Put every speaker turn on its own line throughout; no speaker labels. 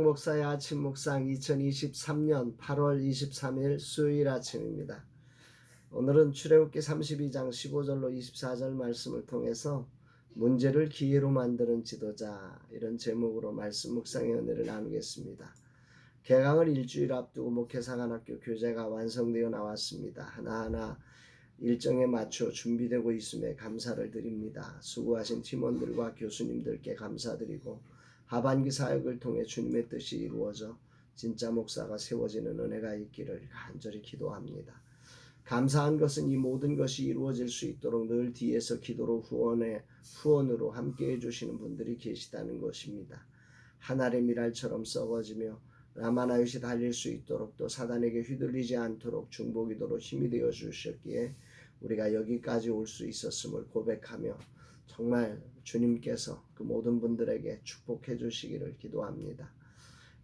목사의 아침 묵상 2023년 8월 23일 수요일 아침입니다. 오늘은 출애굽기 32장 15절로 24절 말씀을 통해서 문제를 기회로 만드는 지도자, 이런 제목으로 말씀 묵상의 은혜를 나누겠습니다. 개강을 일주일 앞두고 목회사관학교 교재가 완성되어 나왔습니다. 하나하나 일정에 맞춰 준비되고 있음에 감사를 드립니다. 수고하신 팀원들과 교수님들께 감사드리고 하반기 사역을 통해 주님의 뜻이 이루어져 진짜 목사가 세워지는 은혜가 있기를 간절히 기도합니다. 감사한 것은 이 모든 것이 이루어질 수 있도록 늘 뒤에서 기도로 후원으로 함께해 주시는 분들이 계시다는 것입니다. 하늘의 미랄처럼 썩어지며 라마나윗이 달릴 수 있도록, 또 사단에게 휘둘리지 않도록 중보기도로 힘이 되어 주셨기에 우리가 여기까지 올 수 있었음을 고백하며 정말 주님께서 그 모든 분들에게 축복해 주시기를 기도합니다.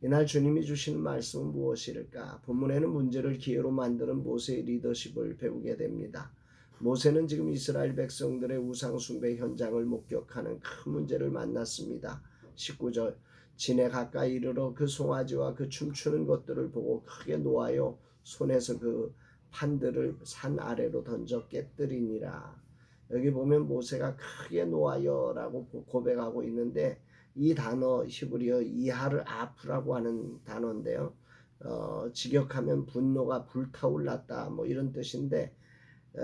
이날 주님이 주시는 말씀은 무엇일까? 본문에는 문제를 기회로 만드는 모세의 리더십을 배우게 됩니다. 모세는 지금 이스라엘 백성들의 우상 숭배 현장을 목격하는 큰 문제를 만났습니다. 19절, 진에 가까이 이르러 그 송아지와 그 춤추는 것들을 보고 크게 노하여 손에서 그 판들을 산 아래로 던져 깨뜨리니라. 여기 보면 모세가 크게 노하여라고 고백하고 있는데, 이 단어 히브리어 이하르 아프라고 하는 단어인데요. 직역하면 분노가 불타올랐다 뭐 이런 뜻인데,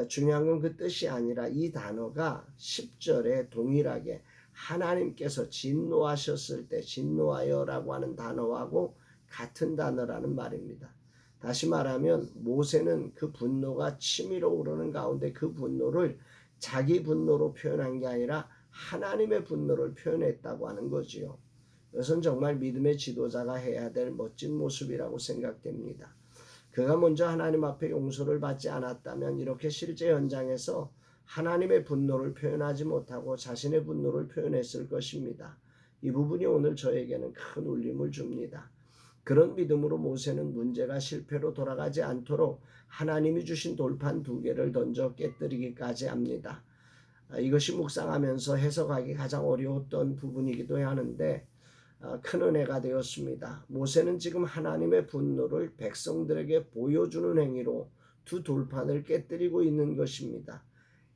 중요한 건 그 뜻이 아니라 이 단어가 10절에 동일하게 하나님께서 진노하셨을 때 진노하여라고 하는 단어하고 같은 단어라는 말입니다. 다시 말하면 모세는 그 분노가 치밀어 오르는 가운데 그 분노를 자기 분노로 표현한 게 아니라 하나님의 분노를 표현했다고 하는 거지요. 이것은 정말 믿음의 지도자가 해야 될 멋진 모습이라고 생각됩니다. 그가 먼저 하나님 앞에 용서를 받지 않았다면 이렇게 실제 현장에서 하나님의 분노를 표현하지 못하고 자신의 분노를 표현했을 것입니다. 이 부분이 오늘 저에게는 큰 울림을 줍니다. 그런 믿음으로 모세는 문제가 실패로 돌아가지 않도록 하나님이 주신 돌판 2개를 던져 깨뜨리기까지 합니다. 이것이 묵상하면서 해석하기 가장 어려웠던 부분이기도 하는데 큰 은혜가 되었습니다. 모세는 지금 하나님의 분노를 백성들에게 보여주는 행위로 2 돌판을 깨뜨리고 있는 것입니다.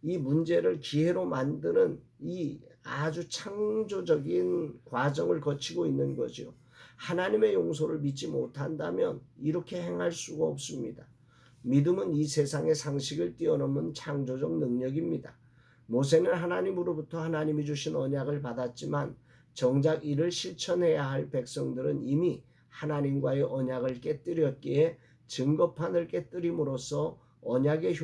이 문제를 기회로 만드는 이 아주 창조적인 과정을 거치고 있는 거죠. 하나님의 용서를 믿지 못한다면 이렇게 행할 수가 없습니다. 믿음은 이 세상의 상식을 뛰어넘은 창조적 능력입니다. 모세는 하나님으로부터 하나님이 주신 언약을 받았지만 정작 이를 실천해야 할 백성들은 이미 하나님과의 언약을 깨뜨렸기에 증거판을 깨뜨림으로써 언약의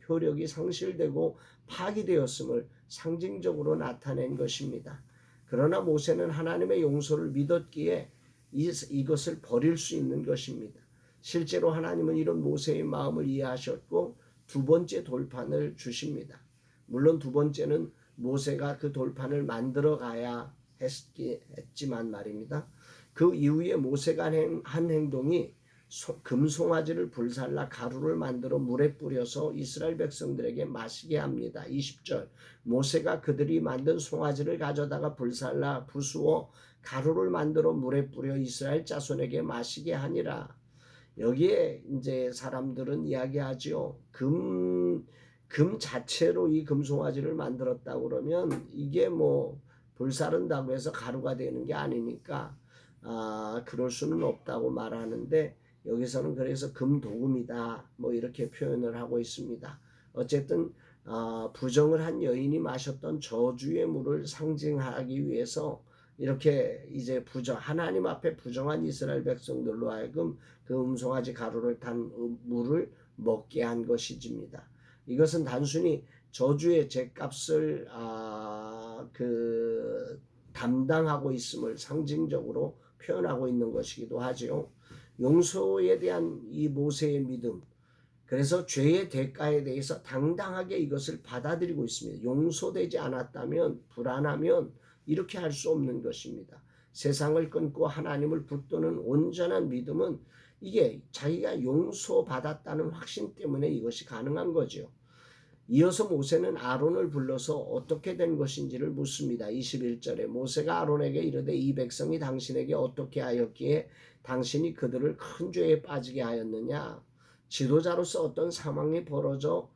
효력이 상실되고 파기되었음을 상징적으로 나타낸 것입니다. 그러나 모세는 하나님의 용서를 믿었기에 이것을 버릴 수 있는 것입니다. 실제로 하나님은 이런 모세의 마음을 이해하셨고 2번째 돌판을 주십니다. 물론 2번째는 모세가 그 돌판을 만들어 가야 했지만 말입니다. 그 이후에 모세가 한 행동이 금송아지를 불살라 가루를 만들어 물에 뿌려서 이스라엘 백성들에게 마시게 합니다. 20절, 모세가 그들이 만든 송아지를 가져다가 불살라 부수어 가루를 만들어 물에 뿌려 이스라엘 자손에게 마시게 하니라. 여기에 이제 사람들은 이야기하지요. 금 자체로 이 금송아지를 만들었다고 그러면 이게 뭐 불사른다고 해서 가루가 되는 게 아니니까 그럴 수는 없다고 말하는데, 여기서는 그래서 금도금이다 뭐 이렇게 표현을 하고 있습니다. 어쨌든 부정을 한 여인이 마셨던 저주의 물을 상징하기 위해서 이렇게 이제 하나님 앞에 부정한 이스라엘 백성들로 하여금 그 음송아지 가루를 탄 물을 먹게 한 것이집니다. 이것은 단순히 저주의 죗값을 담당하고 있음을 상징적으로 표현하고 있는 것이기도 하죠. 용서에 대한 이 모세의 믿음, 그래서 죄의 대가에 대해서 당당하게 이것을 받아들이고 있습니다. 용서되지 않았다면, 불안하면 이렇게 할 수 없는 것입니다. 세상을 끊고 하나님을 붙드는 온전한 믿음은 이게 자기가 용서받았다는 확신 때문에 이것이 가능한 거죠. 이어서 모세는 아론을 불러서 어떻게 된 것인지를 묻습니다. 21절에 모세가 아론에게 이르되 이 백성이 당신에게 어떻게 하였기에 당신이 그들을 큰 죄에 빠지게 하였느냐. 지도자로서 어떤 상황이 벌어져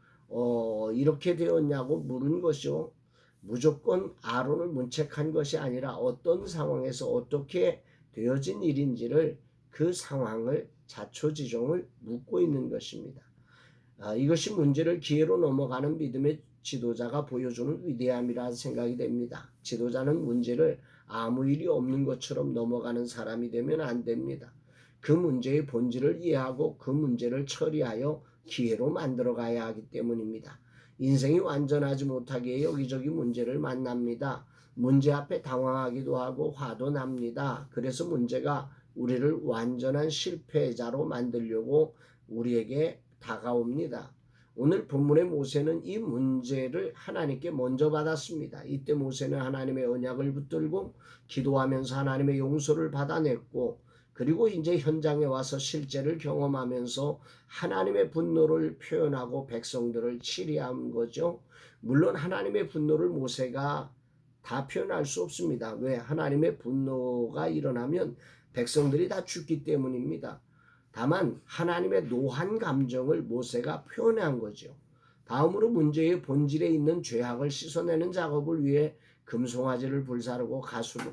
이렇게 되었냐고 물은 것이요. 무조건 아론을 문책한 것이 아니라 어떤 상황에서 어떻게 되어진 일인지를 그 상황을 자초지종을 묻고 있는 것입니다. 이것이 문제를 기회로 넘어가는 믿음의 지도자가 보여주는 위대함이라 생각이 됩니다. 지도자는 문제를 아무 일이 없는 것처럼 넘어가는 사람이 되면 안 됩니다. 그 문제의 본질을 이해하고 그 문제를 처리하여 기회로 만들어 가야 하기 때문입니다. 인생이 완전하지 못하기에 여기저기 문제를 만납니다. 문제 앞에 당황하기도 하고 화도 납니다. 그래서 문제가 우리를 완전한 실패자로 만들려고 우리에게 다가옵니다. 오늘 본문의 모세는 이 문제를 하나님께 먼저 받았습니다. 이때 모세는 하나님의 언약을 붙들고 기도하면서 하나님의 용서를 받아냈고, 그리고 이제 현장에 와서 실제를 경험하면서 하나님의 분노를 표현하고 백성들을 치리한 거죠. 물론 하나님의 분노를 모세가 다 표현할 수 없습니다. 왜? 하나님의 분노가 일어나면 백성들이 다 죽기 때문입니다. 다만 하나님의 노한 감정을 모세가 표현한 거죠. 다음으로 문제의 본질에 있는 죄악을 씻어내는 작업을 위해 금송아지를 불사르고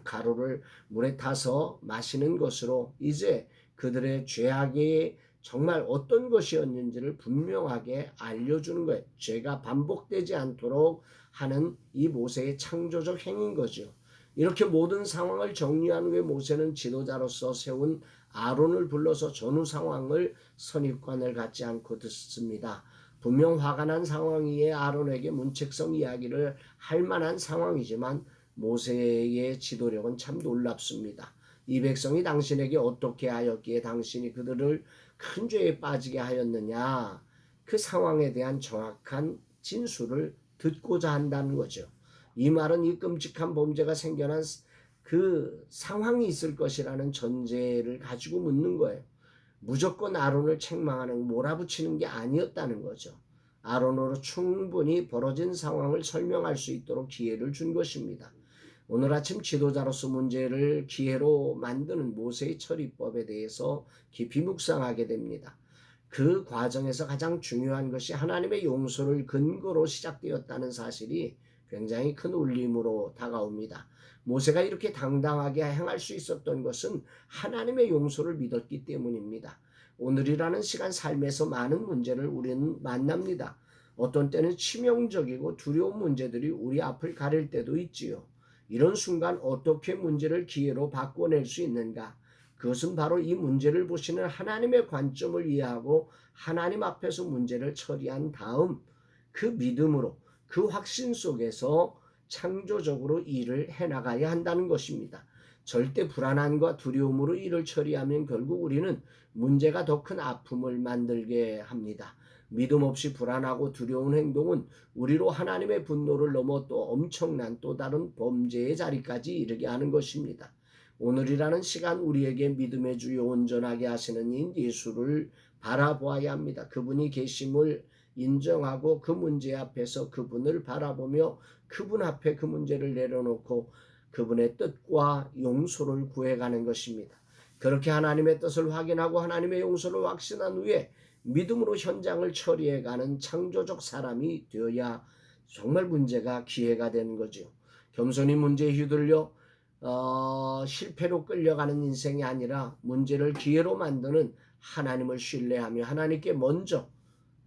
가루를 물에 타서 마시는 것으로 이제 그들의 죄악이 정말 어떤 것이었는지를 분명하게 알려주는 거예요. 죄가 반복되지 않도록 하는 이 모세의 창조적 행위인 거죠. 이렇게 모든 상황을 정리한 후에 모세는 지도자로서 세운 아론을 불러서 전후 상황을 선입관을 갖지 않고 듣습니다. 분명 화가 난 상황이에 아론에게 문책성 이야기를 할 만한 상황이지만 모세의 지도력은 참 놀랍습니다. 이 백성이 당신에게 어떻게 하였기에 당신이 그들을 큰 죄에 빠지게 하였느냐. 그 상황에 대한 정확한 진술을 듣고자 한다는 거죠. 이 말은 이 끔찍한 범죄가 생겨난 그 상황이 있을 것이라는 전제를 가지고 묻는 거예요. 무조건 아론을 책망하는 몰아붙이는 게 아니었다는 거죠. 아론으로 충분히 벌어진 상황을 설명할 수 있도록 기회를 준 것입니다. 오늘 아침 지도자로서 문제를 기회로 만드는 모세의 처리법에 대해서 깊이 묵상하게 됩니다. 그 과정에서 가장 중요한 것이 하나님의 용서를 근거로 시작되었다는 사실이 굉장히 큰 울림으로 다가옵니다. 모세가 이렇게 당당하게 행할 수 있었던 것은 하나님의 용서를 믿었기 때문입니다. 오늘이라는 시간 삶에서 많은 문제를 우리는 만납니다. 어떤 때는 치명적이고 두려운 문제들이 우리 앞을 가릴 때도 있지요. 이런 순간 어떻게 문제를 기회로 바꿔낼 수 있는가? 그것은 바로 이 문제를 보시는 하나님의 관점을 이해하고 하나님 앞에서 문제를 처리한 다음 그 믿음으로 그 확신 속에서 창조적으로 일을 해나가야 한다는 것입니다. 절대 불안함과 두려움으로 일을 처리하면 결국 우리는 문제가 더 큰 아픔을 만들게 합니다. 믿음 없이 불안하고 두려운 행동은 우리로 하나님의 분노를 넘어 또 엄청난 또 다른 범죄의 자리까지 이르게 하는 것입니다. 오늘이라는 시간 우리에게 믿음의 주요 온전하게 하시는 인 예수를 바라보아야 합니다. 그분이 계심을 인정하고 그 문제 앞에서 그분을 바라보며 그분 앞에 그 문제를 내려놓고 그분의 뜻과 용서를 구해가는 것입니다. 그렇게 하나님의 뜻을 확인하고 하나님의 용서를 확신한 후에 믿음으로 현장을 처리해가는 창조적 사람이 되어야 정말 문제가 기회가 되는 거죠. 겸손히 문제에 휘둘려 실패로 끌려가는 인생이 아니라 문제를 기회로 만드는 하나님을 신뢰하며 하나님께 먼저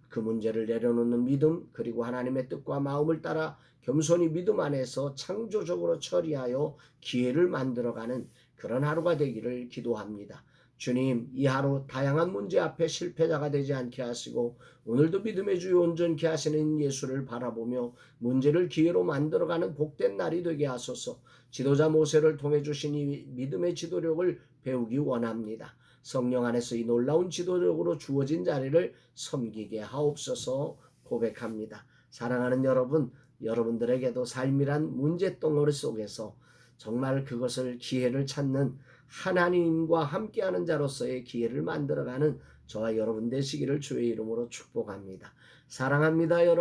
그 문제를 내려놓는 믿음, 그리고 하나님의 뜻과 마음을 따라 겸손히 믿음 안에서 창조적으로 처리하여 기회를 만들어가는 그런 하루가 되기를 기도합니다. 주님, 이 하루 다양한 문제 앞에 실패자가 되지 않게 하시고 오늘도 믿음의 주요 온전케 하시는 예수를 바라보며 문제를 기회로 만들어가는 복된 날이 되게 하소서. 지도자 모세를 통해 주신 이 믿음의 지도력을 배우기 원합니다. 성령 안에서 이 놀라운 지도력으로 주어진 자리를 섬기게 하옵소서 고백합니다. 사랑하는 여러분, 여러분들에게도 삶이란 문제덩어리 속에서 정말 그것을 기회를 찾는 하나님과 함께하는 자로서의 기회를 만들어가는 저와 여러분 되시기를 주의 이름으로 축복합니다. 사랑합니다, 여러분.